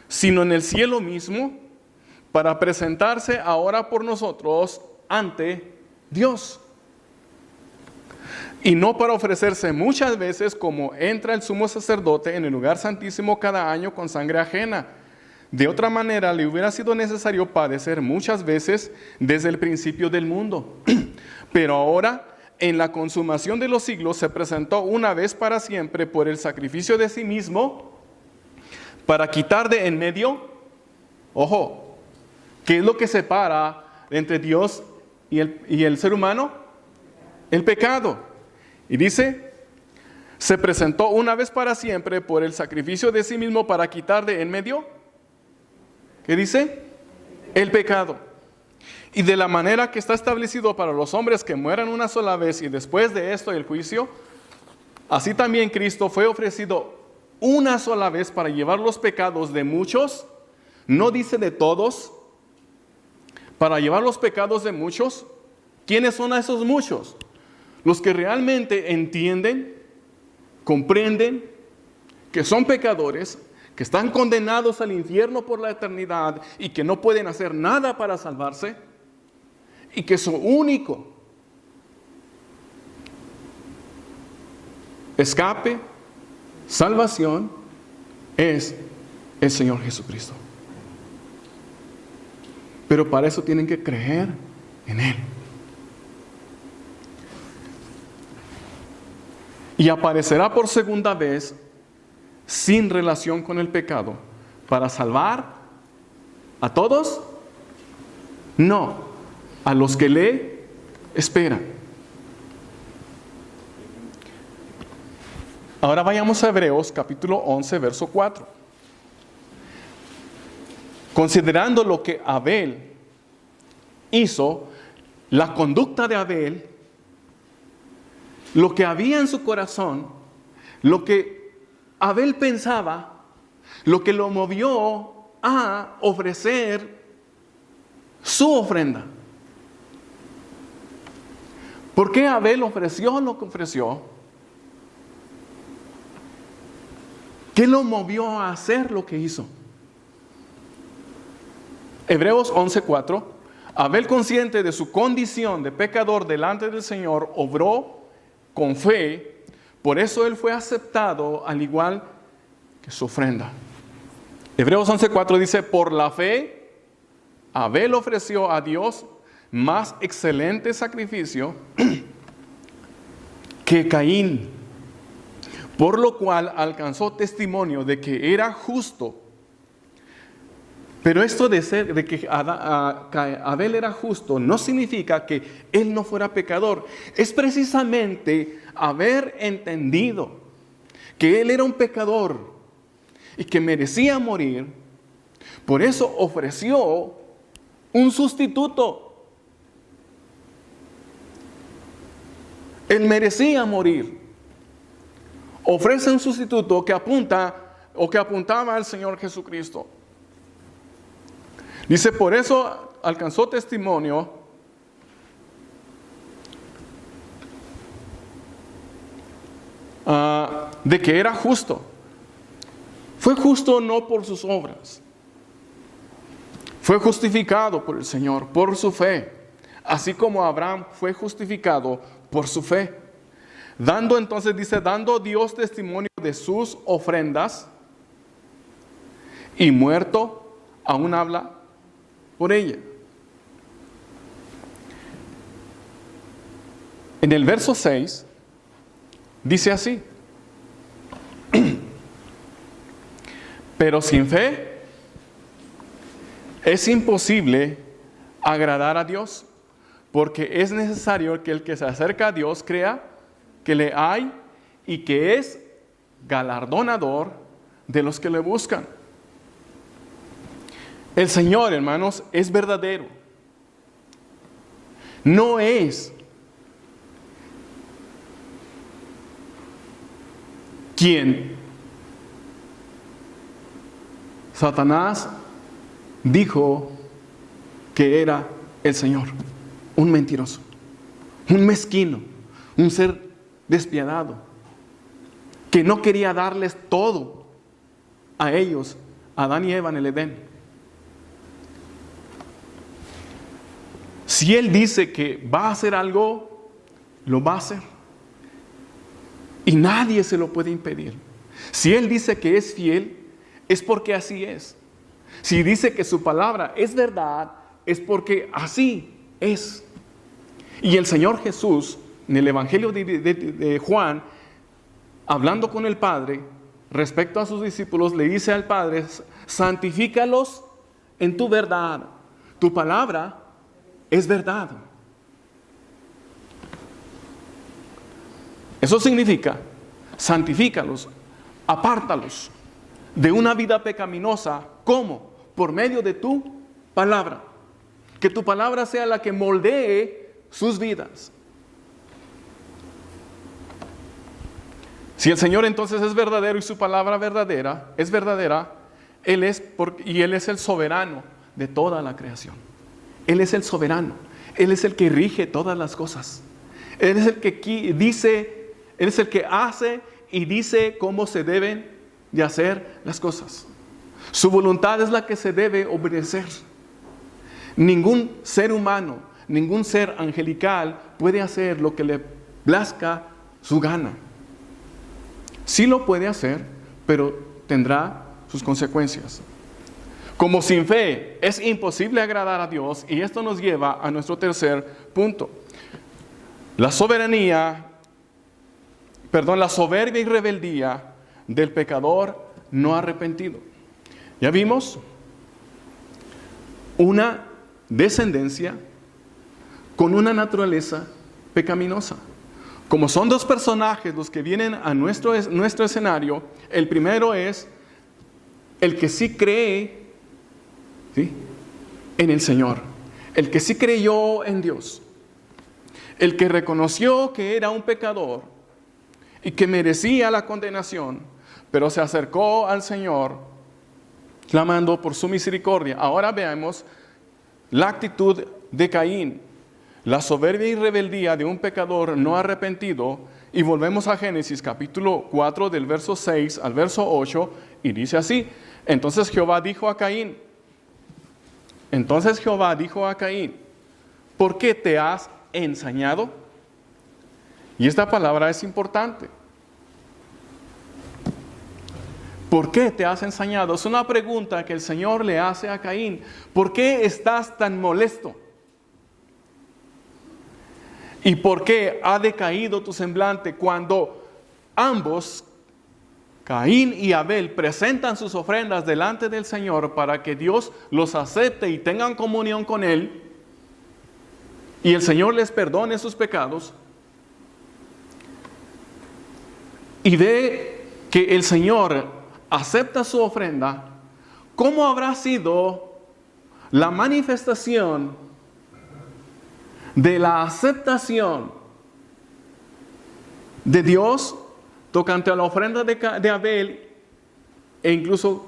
sino en el cielo mismo, para presentarse ahora por nosotros ante Dios. Y no para ofrecerse muchas veces como entra el sumo sacerdote en el lugar santísimo cada año con sangre ajena. De otra manera le hubiera sido necesario padecer muchas veces desde el principio del mundo. Pero ahora, en la consumación de los siglos, se presentó una vez para siempre por el sacrificio de sí mismo, para quitar de en medio, ojo, ¿qué es lo que separa entre Dios y el ser humano? El pecado. Y dice: se presentó una vez para siempre por el sacrificio de sí mismo para quitar de en medio, ¿qué dice? El pecado. Y de la manera que está establecido para los hombres que mueran una sola vez y después de esto el juicio, así también Cristo fue ofrecido una sola vez para llevar los pecados de muchos, no dice de todos, para llevar los pecados de muchos. ¿Quiénes son esos muchos? Los que realmente entienden, comprenden que son pecadores, que están condenados al infierno por la eternidad y que no pueden hacer nada para salvarse, y que su único escape, salvación, es el Señor Jesucristo. Pero para eso tienen que creer en Él. Y aparecerá por segunda vez sin relación con el pecado, para salvar a todos, no, a los que le esperan. Ahora vayamos a Hebreos capítulo 11, verso 4. Considerando lo que Abel hizo, la conducta de Abel, lo que había en su corazón, lo que Abel pensaba, lo que lo movió a ofrecer su ofrenda. ¿Por qué Abel ofreció lo que ofreció? ¿Qué lo movió a hacer lo que hizo? Hebreos 11:4. Abel, consciente de su condición de pecador delante del Señor, obró con fe, por eso él fue aceptado al igual que su ofrenda. Hebreos 11:4 dice: por la fe, Abel ofreció a Dios más excelente sacrificio que Caín, por lo cual alcanzó testimonio de que era justo. Pero esto de que Abel era justo no significa que él no fuera pecador. Es precisamente haber entendido que él era un pecador y que merecía morir. Por eso ofreció un sustituto. Él merecía morir. Ofrece un sustituto que apuntaba al Señor Jesucristo. Dice: por eso alcanzó testimonio de que era justo. Fue justo no por sus obras, fue justificado por el Señor, por su fe, así como Abraham fue justificado por su fe. Dando entonces, dice, dando Dios testimonio de sus ofrendas, y muerto aún habla por ella. En el verso 6 dice así: pero sin fe es imposible agradar a Dios, porque es necesario que el que se acerca a Dios crea que le hay y que es galardonador de los que le buscan. El Señor, hermanos, es verdadero. No es quien Satanás dijo que era el Señor. Un mentiroso, un mezquino, un ser despiadado, que no quería darles todo a ellos, a Adán y Eva en el Edén. Si Él dice que va a hacer algo, lo va a hacer. Y nadie se lo puede impedir. Si Él dice que es fiel, es porque así es. Si dice que su palabra es verdad, es porque así es. Y el Señor Jesús, en el Evangelio de Juan, hablando con el Padre, respecto a sus discípulos, le dice al Padre: santifícalos en tu verdad. Tu palabra es verdad. Eso significa, santifícalos, apártalos de una vida pecaminosa. ¿Cómo? Por medio de tu palabra. Que tu palabra sea la que moldee sus vidas. Si el Señor entonces es verdadero y su palabra es verdadera, Él es el soberano de toda la creación. Él es el soberano. Él es el que rige todas las cosas. Él es el que dice, Él es el que hace y dice cómo se deben de hacer las cosas. Su voluntad es la que se debe obedecer. Ningún ser humano, ningún ser angelical puede hacer lo que le plazca su gana. Sí lo puede hacer, pero tendrá sus consecuencias. Como sin fe es imposible agradar a Dios, y esto nos lleva a nuestro tercer punto. La soberbia y rebeldía del pecador no arrepentido. Ya vimos una descendencia con una naturaleza pecaminosa. Como son dos personajes los que vienen a nuestro escenario, el primero es el que sí cree, ¿sí?, en el Señor, el que sí creyó en Dios, el que reconoció que era un pecador y que merecía la condenación, pero se acercó al Señor clamando por su misericordia. Ahora veamos la actitud de Caín, la soberbia y rebeldía de un pecador no arrepentido. Y volvemos a Génesis capítulo 4 del verso 6 al verso 8, y dice así: Entonces Jehová dijo a Caín, ¿por qué te has ensañado? Y esta palabra es importante. ¿Por qué te has ensañado? Es una pregunta que el Señor le hace a Caín. ¿Por qué estás tan molesto? ¿Y por qué ha decaído tu semblante cuando ambos, Caín y Abel, presentan sus ofrendas delante del Señor para que Dios los acepte y tengan comunión con Él, y el Señor les perdone sus pecados? Y ve que el Señor acepta su ofrenda. ¿Cómo habrá sido la manifestación de la aceptación de Dios tocante a la ofrenda de Abel, e incluso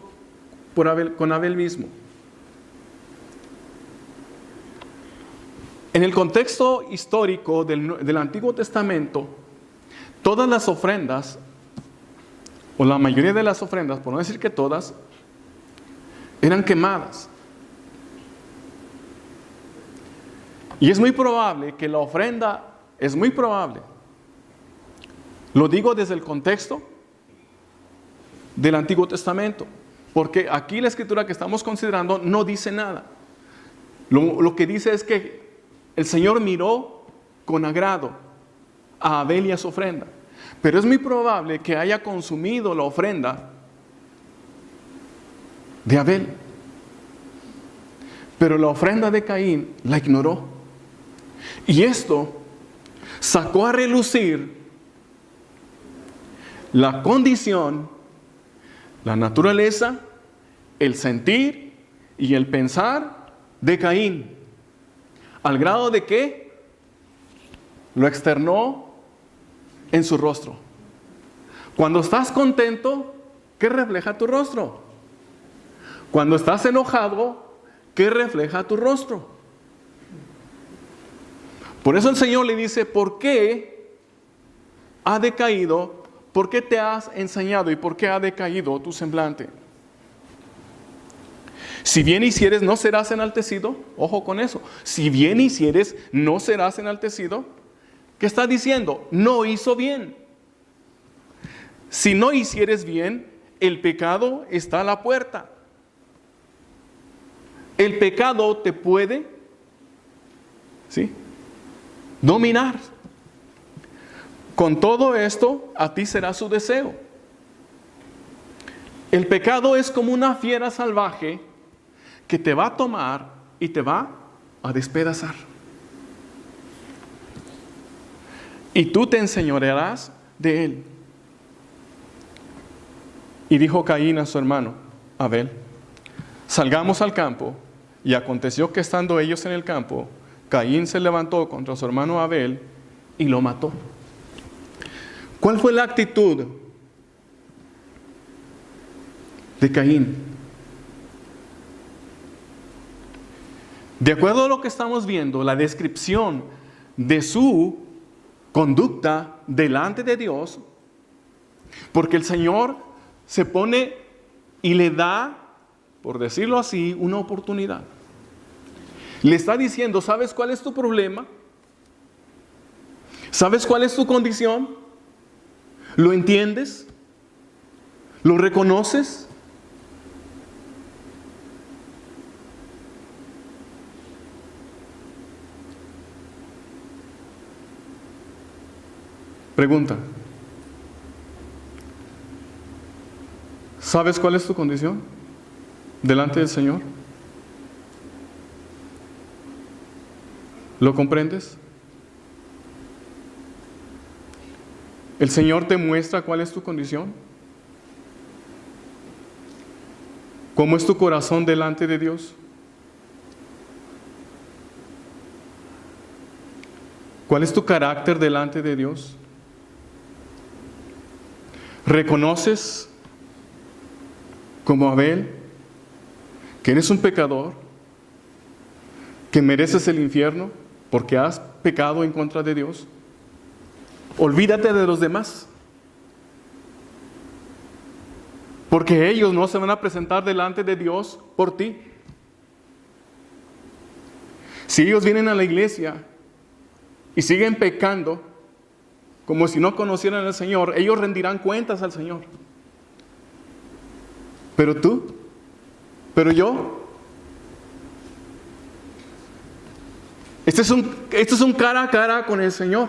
con Abel mismo? En el contexto histórico del Antiguo Testamento, todas las ofrendas, o la mayoría de las ofrendas, por no decir que todas, eran quemadas. Y es muy probable que la ofrenda, es muy probable, lo digo desde el contexto del Antiguo Testamento, porque aquí la escritura que estamos considerando no dice nada. Lo que dice es que el Señor miró con agrado a Abel y a su ofrenda, pero es muy probable que haya consumido la ofrenda de Abel, pero la ofrenda de Caín la ignoró, y esto sacó a relucir la condición, la naturaleza, el sentir y el pensar de Caín, al grado de que lo externó en su rostro. Cuando estás contento, ¿qué refleja tu rostro? Cuando estás enojado, ¿qué refleja tu rostro? Por eso el Señor le dice, ¿por qué ha decaído? ¿Por qué te has ensañado? ¿Y por qué ha decaído tu semblante? Si bien hicieres, no serás enaltecido. Ojo con eso. Si bien hicieres, no serás enaltecido. ¿Qué está diciendo? No hizo bien. Si no hicieres bien, el pecado está a la puerta. El pecado te puede, ¿sí?, dominar. Con todo esto, a ti será su deseo. El pecado es como una fiera salvaje que te va a tomar y te va a despedazar. Y tú te enseñorearás de él. Y dijo Caín a su hermano Abel, salgamos al campo. Y aconteció que estando ellos en el campo, Caín se levantó contra su hermano Abel y lo mató. ¿Cuál fue la actitud de Caín? De acuerdo a lo que estamos viendo, la descripción de su conducta delante de Dios, porque el Señor se pone y le da, por decirlo así, una oportunidad. Le está diciendo, ¿sabes cuál es tu problema? ¿Sabes cuál es tu condición? ¿Lo entiendes? ¿Lo reconoces? Pregunta. ¿Sabes cuál es tu condición delante del Señor? ¿Lo comprendes? ¿El Señor te muestra cuál es tu condición? ¿Cómo es tu corazón delante de Dios? ¿Cuál es tu carácter delante de Dios? ¿Reconoces, como Abel, que eres un pecador, que mereces el infierno porque has pecado en contra de Dios? Olvídate de los demás, porque ellos no se van a presentar delante de Dios por ti. Si ellos vienen a la iglesia y siguen pecando como si no conocieran al Señor, ellos rendirán cuentas al Señor. Pero tú, pero yo, este es un cara a cara con el Señor.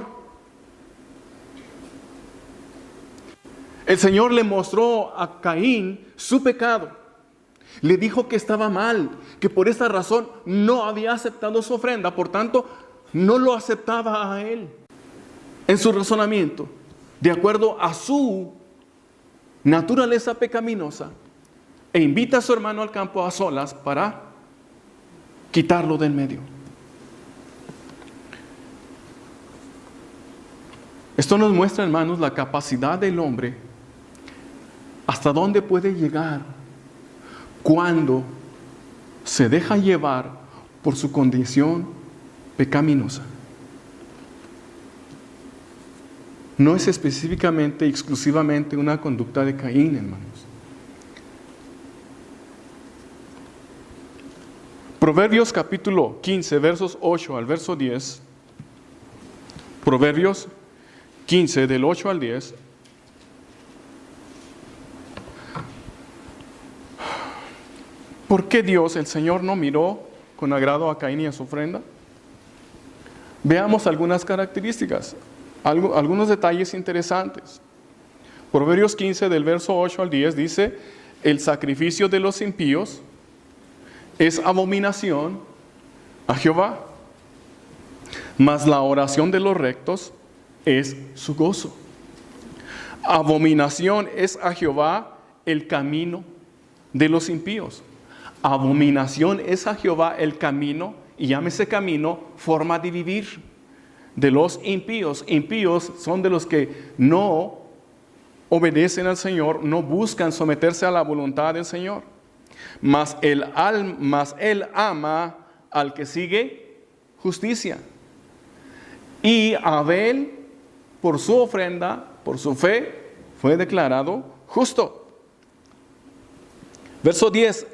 El Señor le mostró a Caín su pecado. Le dijo que estaba mal, que por esta razón no había aceptado su ofrenda, por tanto, no lo aceptaba a él en su razonamiento, de acuerdo a su naturaleza pecaminosa, e invita a su hermano al campo a solas para quitarlo del medio. Esto nos muestra, hermanos, la capacidad del hombre, hasta dónde puede llegar cuando se deja llevar por su condición pecaminosa. No es específicamente, exclusivamente una conducta de Caín, hermanos. Proverbios capítulo 15, versos 8 al verso 10. Proverbios 15, del 8 al 10. ¿Por qué Dios, el Señor, no miró con agrado a Caín y a su ofrenda? Veamos algunas características, algunos detalles interesantes. Proverbios 15, del verso 8 al 10, dice: el sacrificio de los impíos es abominación a Jehová, mas la oración de los rectos es su gozo. Abominación es a Jehová el camino de los impíos. Abominación es a Jehová el camino, y llámese camino, forma de vivir de los impíos. Impíos son de los que no obedecen al Señor, no buscan someterse a la voluntad del Señor. Mas él ama al que sigue justicia. Y Abel, por su ofrenda, por su fe, fue declarado justo. Verso 10.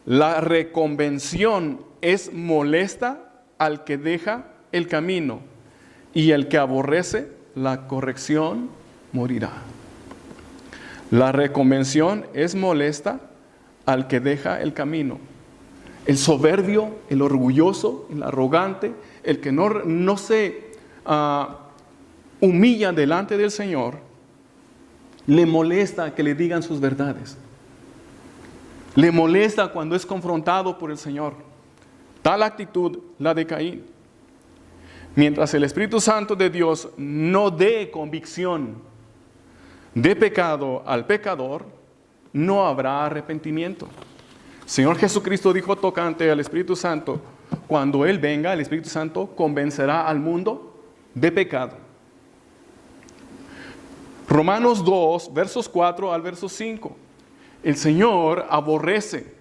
La reconvención es molesta al que deja el camino, y el que aborrece la corrección morirá. La reconvención es molesta al que deja el camino. El soberbio, el orgulloso, el arrogante, el que no se humilla delante del Señor, le molesta que le digan sus verdades. Le molesta cuando es confrontado por el Señor. Tal actitud, la de Caín. Mientras el Espíritu Santo de Dios no dé convicción de pecado al pecador, no habrá arrepentimiento. El Señor Jesucristo dijo tocante al Espíritu Santo: cuando Él venga, el Espíritu Santo convencerá al mundo de pecado. Romanos 2, versos 4 al verso 5. El Señor aborrece,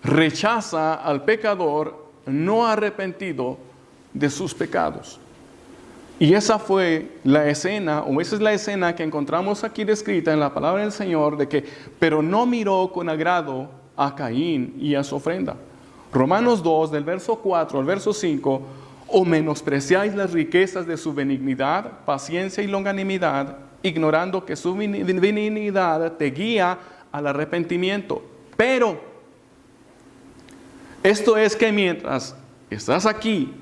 rechaza al pecador no arrepentido de sus pecados. Y esa fue la escena, o esa es la escena que encontramos aquí descrita en la palabra del Señor, de que, pero no miró con agrado a Caín y a su ofrenda. Romanos 2, del verso 4 al verso 5: o menospreciáis las riquezas de su benignidad, paciencia y longanimidad, ignorando que su benignidad te guía al arrepentimiento. Pero esto es que mientras estás aquí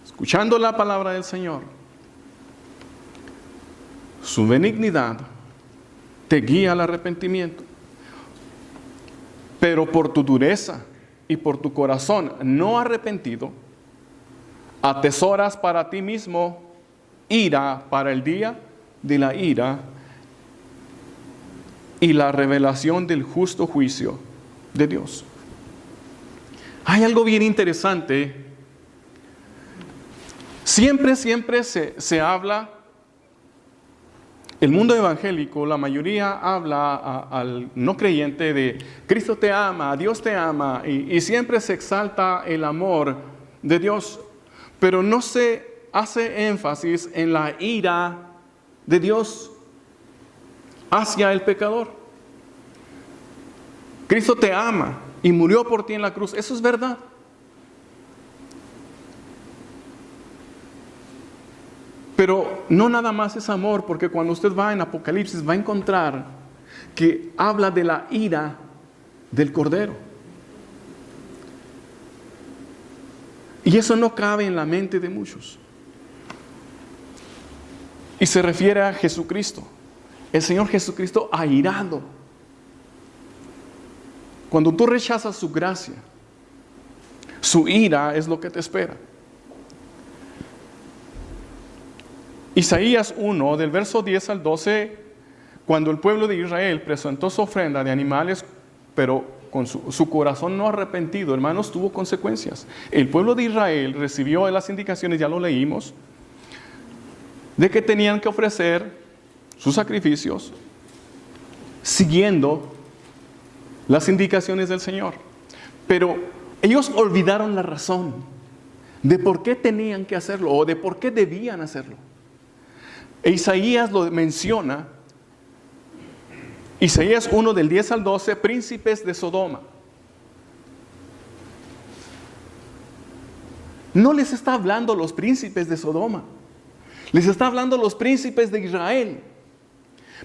escuchando la palabra del Señor, su benignidad te guía al arrepentimiento. Pero por tu dureza y por tu corazón no arrepentido, atesoras para ti mismo ira para el día de la ira y la revelación del justo juicio de Dios. Hay algo bien interesante. Siempre se habla, el mundo evangélico, la mayoría habla al no creyente de Cristo te ama, Dios te ama, y siempre se exalta el amor de Dios, pero no se hace énfasis en la ira de Dios hacia el pecador. Cristo te ama y murió por ti en la cruz, eso es verdad. Pero no nada más es amor, porque cuando usted va en Apocalipsis va a encontrar que habla de la ira del Cordero. Y eso no cabe en la mente de muchos. Y se refiere a Jesucristo, el Señor Jesucristo airado. Cuando tú rechazas su gracia, su ira es lo que te espera. Isaías 1, del verso 10 al 12, cuando el pueblo de Israel presentó su ofrenda de animales, pero con su corazón no arrepentido, hermanos, tuvo consecuencias. El pueblo de Israel recibió las indicaciones, ya lo leímos, de que tenían que ofrecer sus sacrificios siguiendo las indicaciones del Señor. Pero ellos olvidaron la razón de por qué tenían que hacerlo o de por qué debían hacerlo. E Isaías lo menciona, Isaías 1 del 10 al 12, príncipes de Sodoma. No les está hablando los príncipes de Sodoma. Les está hablando los príncipes de Israel.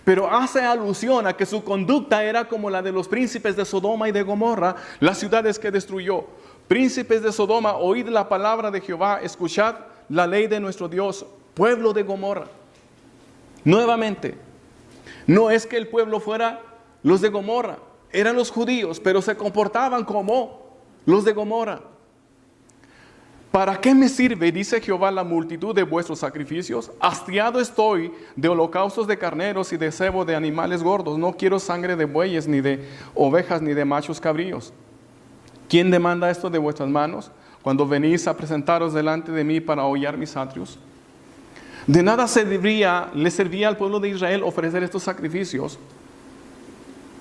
Pero hace alusión a que su conducta era como la de los príncipes de Sodoma y de Gomorra, las ciudades que destruyó. Príncipes de Sodoma, oíd la palabra de Jehová, escuchad la ley de nuestro Dios. Pueblo de Gomorra. Nuevamente, no es que el pueblo fuera los de Gomorra, eran los judíos, pero se comportaban como los de Gomorra. ¿Para qué me sirve, dice Jehová, la multitud de vuestros sacrificios? Hastiado estoy de holocaustos de carneros y de cebo de animales gordos. No quiero sangre de bueyes, ni de ovejas, ni de machos cabríos. ¿Quién demanda esto de vuestras manos cuando venís a presentaros delante de mí para hollar mis atrios? De nada le servía al pueblo de Israel ofrecer estos sacrificios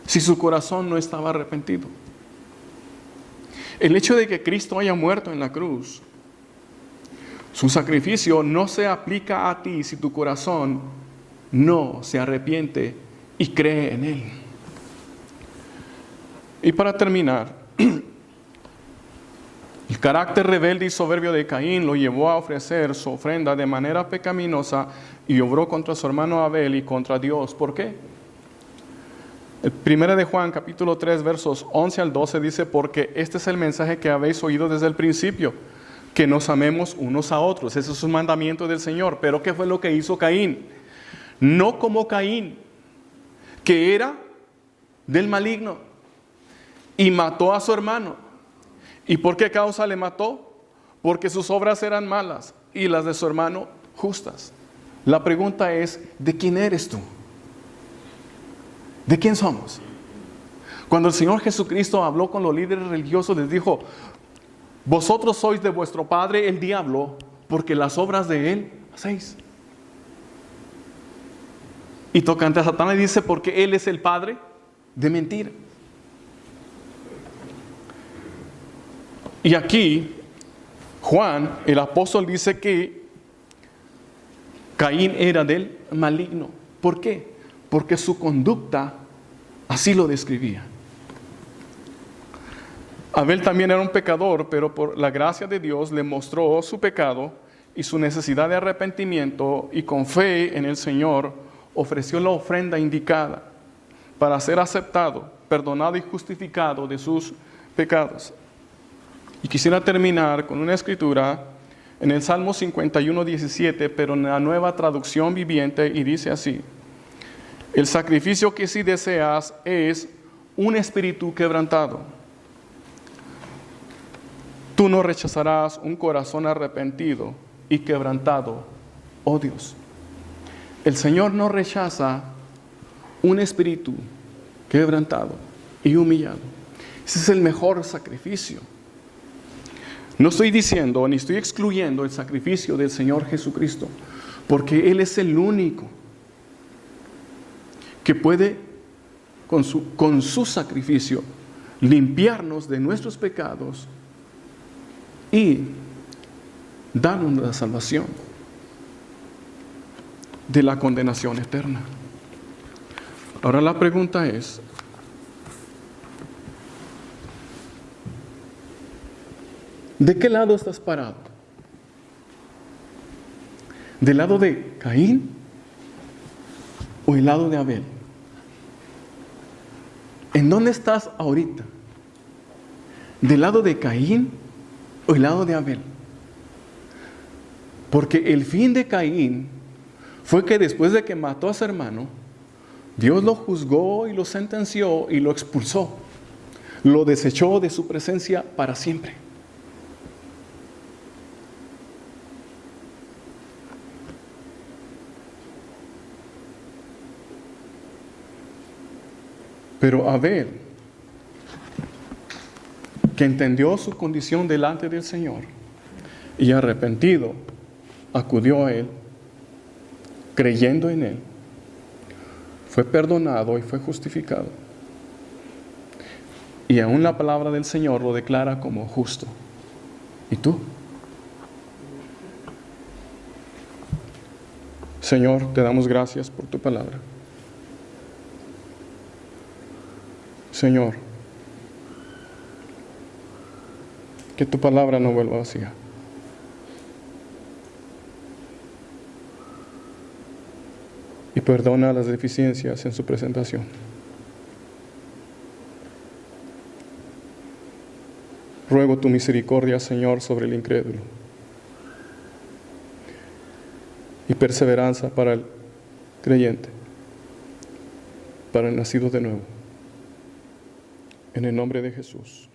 si su corazón no estaba arrepentido. El hecho de que Cristo haya muerto en la cruz, su sacrificio no se aplica a ti si tu corazón no se arrepiente y cree en Él. Y para terminar, el carácter rebelde y soberbio de Caín lo llevó a ofrecer su ofrenda de manera pecaminosa y obró contra su hermano Abel y contra Dios. ¿Por qué? El 1 de Juan, capítulo 3, versos 11 al 12 dice: porque este es el mensaje que habéis oído desde el principio, que nos amemos unos a otros. Ese es un mandamiento del Señor. Pero ¿qué fue lo que hizo Caín? No como Caín, que era del maligno y mató a su hermano. ¿Y por qué causa le mató? Porque sus obras eran malas y las de su hermano justas. La pregunta es: ¿de quién eres tú? ¿De quién somos? Cuando el Señor Jesucristo habló con los líderes religiosos, les dijo: vosotros sois de vuestro padre el diablo, porque las obras de él hacéis. Y tocante a Satanás dice: porque él es el padre de mentira. Y aquí Juan, el apóstol, dice que Caín era del maligno. ¿Por qué? Porque su conducta así lo describía. Abel también era un pecador, pero por la gracia de Dios le mostró su pecado y su necesidad de arrepentimiento, y con fe en el Señor ofreció la ofrenda indicada para ser aceptado, perdonado y justificado de sus pecados. Y quisiera terminar con una escritura en el Salmo 51:17, pero en la Nueva Traducción Viviente, y dice así: el sacrificio que sí deseas es un espíritu quebrantado. Tú no rechazarás un corazón arrepentido y quebrantado, oh Dios. El Señor no rechaza un espíritu quebrantado y humillado. Ese es el mejor sacrificio. No estoy diciendo ni estoy excluyendo el sacrificio del Señor Jesucristo, porque Él es el único que puede con su sacrificio limpiarnos de nuestros pecados y darnos la salvación de la condenación eterna. Ahora la pregunta es: ¿de qué lado estás parado? ¿Del lado de Caín o el lado de Abel? ¿En dónde estás ahorita? ¿Del lado de Caín o el lado de Abel? Porque el fin de Caín fue que después de que mató a su hermano, Dios lo juzgó y lo sentenció y lo expulsó. Lo desechó de su presencia para siempre. Pero Abel, que entendió su condición delante del Señor y arrepentido, acudió a Él, creyendo en Él, fue perdonado y fue justificado. Y aún la palabra del Señor lo declara como justo. ¿Y tú? Señor, te damos gracias por tu palabra. Señor, que tu palabra no vuelva vacía. y perdona las deficiencias en su presentación. Ruego tu misericordia, Señor, sobre el incrédulo y perseverancia para el creyente, para el nacido de nuevo. En el nombre de Jesús.